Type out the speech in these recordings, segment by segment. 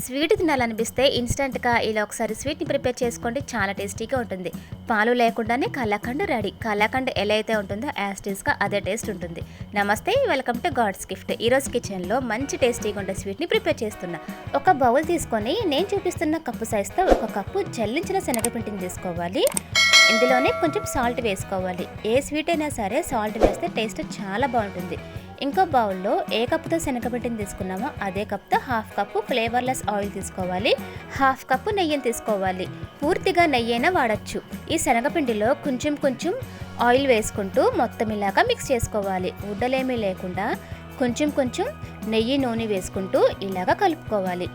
Sweet తినాలనిపిస్తే ఇన్స్టెంట్గా ఇలా ఒకసారి స్వీట్ని ప్రిపేర్ చేసుకోండి. చాలా టేస్టీగా ఉంటుంది. పాలు లేకుండానే కలాకండ్ రెడీ. కలాకండ్ ఎలా అయితే ఉంటుందో యాస్టీస్గా అదే టేస్ట్ ఉంటుంది. నమస్తే, వెల్కమ్ టు గాడ్స్ గిఫ్ట్. ఈరోజు కిచెన్లో మంచి టేస్టీగా ఉండే స్వీట్ని ప్రిపేర్ చేస్తున్నా. ఒక బౌల్ తీసుకొని నేను చూపిస్తున్న కప్పు సైజుతో ఒక కప్పు జల్లించిన శనగపిండిని తీసుకోవాలి. ఇందులోనే కొంచెం సాల్ట్ వేసుకోవాలి. ఏ స్వీట్ అయినా సరే సాల్ట్ వేస్తే టేస్ట్ చాలా బాగుంటుంది. ఇంకో బౌల్లో ఏ కప్పుతో శనగపిండిని తీసుకున్నామో అదే కప్తో హాఫ్ కప్పు ఫ్లేవర్లెస్ ఆయిల్ తీసుకోవాలి. హాఫ్ కప్పు నెయ్యిని తీసుకోవాలి. పూర్తిగా నెయ్యి అయినా వాడచ్చు. ఈ శనగపిండిలో కొంచెం కొంచెం ఆయిల్ వేసుకుంటూ మొత్తం ఇలాగా మిక్స్ చేసుకోవాలి. ఉడ్డలేమీ లేకుండా కొంచెం కొంచెం నెయ్యి నూనె వేసుకుంటూ ఇలాగా కలుపుకోవాలి.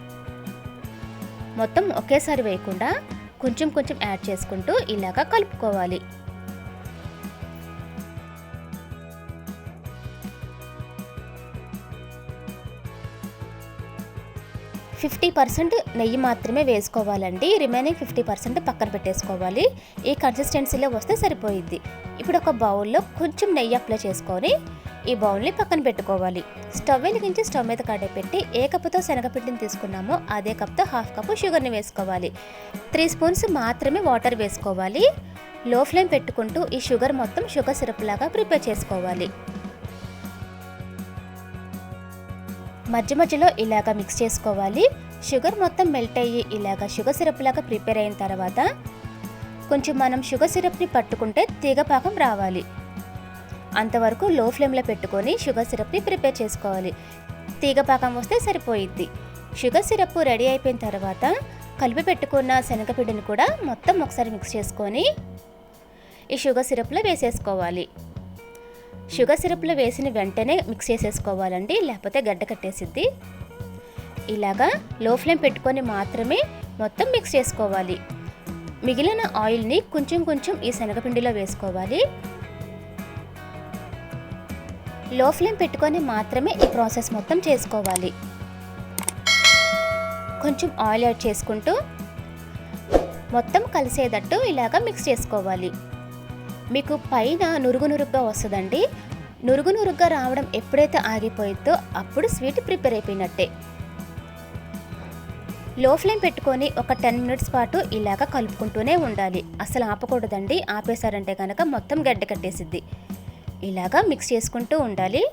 మొత్తం ఒకేసారి వేయకుండా కొంచెం కొంచెం యాడ్ చేసుకుంటూ ఇలాగా కలుపుకోవాలి. ఫిఫ్టీ 50% నెయ్యి మాత్రమే వేసుకోవాలండి. రిమైనింగ్ 50% పక్కన పెట్టేసుకోవాలి. ఈ కన్సిస్టెన్సీలో వస్తే సరిపోయిద్ది. ఇప్పుడు ఒక బౌల్లో కొంచెం నెయ్యి అప్లై చేసుకొని ఈ బౌల్ని పక్కన పెట్టుకోవాలి. స్టవ్ వెలిగించి స్టవ్ మీద కడాయి పెట్టి ఏ కప్పుతో శనగపిండిని తీసుకున్నామో అదే కప్తో హాఫ్ కప్పు షుగర్ని వేసుకోవాలి. 3 స్పూన్స్ మాత్రమే వాటర్ వేసుకోవాలి. లో ఫ్లేమ్ పెట్టుకుంటూ ఈ షుగర్ మొత్తం షుగర్ సిరప్ లాగా ప్రిపేర్ చేసుకోవాలి. మధ్య మధ్యలో ఇలాగ మిక్స్ చేసుకోవాలి. షుగర్ మొత్తం మెల్ట్ అయ్యి ఇలాగ షుగర్ సిరప్ లాగా ప్రిపేర్ అయిన తర్వాత కొంచెం మనం షుగర్ సిరప్ని పట్టుకుంటే తీగపాకం రావాలి. అంతవరకు లో ఫ్లేమ్లో పెట్టుకొని షుగర్ సిరప్ని ప్రిపేర్ చేసుకోవాలి. తీగపాకం వస్తే సరిపోయిద్ది. షుగర్ సిరప్ రెడీ అయిపోయిన తర్వాత కలిపి పెట్టుకున్న శనగపిండిని కూడా మొత్తం ఒకసారి మిక్స్ చేసుకొని ఈ షుగర్ సిరప్లో వేసేసుకోవాలి. షుగర్ సిరప్లో వేసిన వెంటనే మిక్స్ చేసేసుకోవాలండి, లేకపోతే గడ్డ కట్టేసిద్ది. ఇలాగా లో ఫ్లేమ్ పెట్టుకొని మాత్రమే మొత్తం మిక్స్ చేసుకోవాలి. మిగిలిన ఆయిల్ని కొంచెం కొంచెం ఈ శనగపిండిలో వేసుకోవాలి. లో ఫ్లేమ్ పెట్టుకొని మాత్రమే ఈ ప్రాసెస్ మొత్తం చేసుకోవాలి. కొంచెం ఆయిల్ యాడ్ చేసుకుంటూ మొత్తం కలిసేటట్టు ఇలాగా మిక్స్ చేసుకోవాలి. మీకు పైన నురుగు నురుగ్గా వస్తుందండి. నురుగు నురుగ్గా రావడం ఎప్పుడైతే ఆగిపోయిద్దో అప్పుడు స్వీట్ ప్రిపేర్ అయిపోయినట్టే. లో ఫ్లేమ్ పెట్టుకొని ఒక 10 మినిట్స్ పాటు ఇలాగ కలుపుకుంటూనే ఉండాలి. అసలు ఆపకూడదండి. ఆపేశారంటే కనుక మొత్తం గడ్డ కట్టేసిద్ది. ఇలాగా మిక్స్ చేసుకుంటూ ఉండాలి.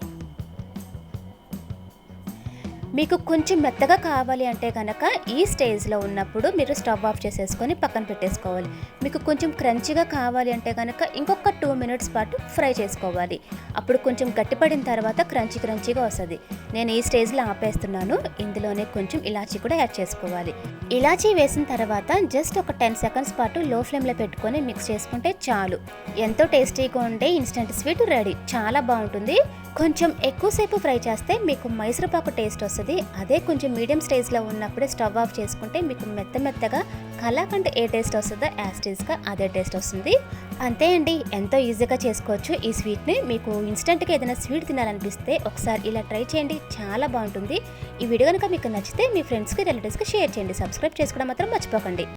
మీకు కొంచెం మెత్తగా కావాలి అంటే కనుక ఈ స్టేజ్లో ఉన్నప్పుడు మీరు స్టవ్ ఆఫ్ చేసేసుకొని పక్కన పెట్టేసుకోవాలి. మీకు కొంచెం క్రంచీగా కావాలి అంటే కనుక ఇంకొక 2 మినిట్స్ పాటు ఫ్రై చేసుకోవాలి. అప్పుడు కొంచెం గట్టిపడిన తర్వాత క్రంచీగా వస్తుంది. నేను ఈ స్టేజ్లో ఆపేస్తున్నాను. ఇందులోనే కొంచెం ఇలాచీ కూడా యాడ్ చేసుకోవాలి. ఇలాచీ వేసిన తర్వాత జస్ట్ ఒక 10 సెకండ్స్ పాటు లో ఫ్లేమ్లో పెట్టుకొని మిక్స్ చేసుకుంటే చాలు. ఎంతో టేస్టీగా ఉండే ఇన్స్టెంట్ స్వీట్ రెడీ. చాలా బాగుంటుంది. కొంచెం ఎక్కువసేపు ఫ్రై చేస్తే మీకు మైసూరుపాకు టేస్ట్ వస్తుంది. అదే కొంచెం మీడియం స్టేజ్లో ఉన్నప్పుడే స్టవ్ ఆఫ్ చేసుకుంటే మీకు మెత్తగా కలాకండ్ ఏ టేస్ట్ వస్తుందో యాస్టీస్గా అదే టేస్ట్ వస్తుంది. అంతే అండి, ఎంతో ఈజీగా చేసుకోవచ్చు ఈ స్వీట్ని. మీకు ఇన్స్టెంట్గా ఏదైనా స్వీట్ తినాలనిపిస్తే ఒకసారి ఇలా ట్రై చేయండి. చాలా బాగుంటుంది. ఈ వీడియో కనుక మీకు నచ్చితే మీ ఫ్రెండ్స్కి రిలేటివ్స్కి షేర్ చేయండి. సబ్స్క్రైబ్ చేసుకోవడం మాత్రం మర్చిపోకండి.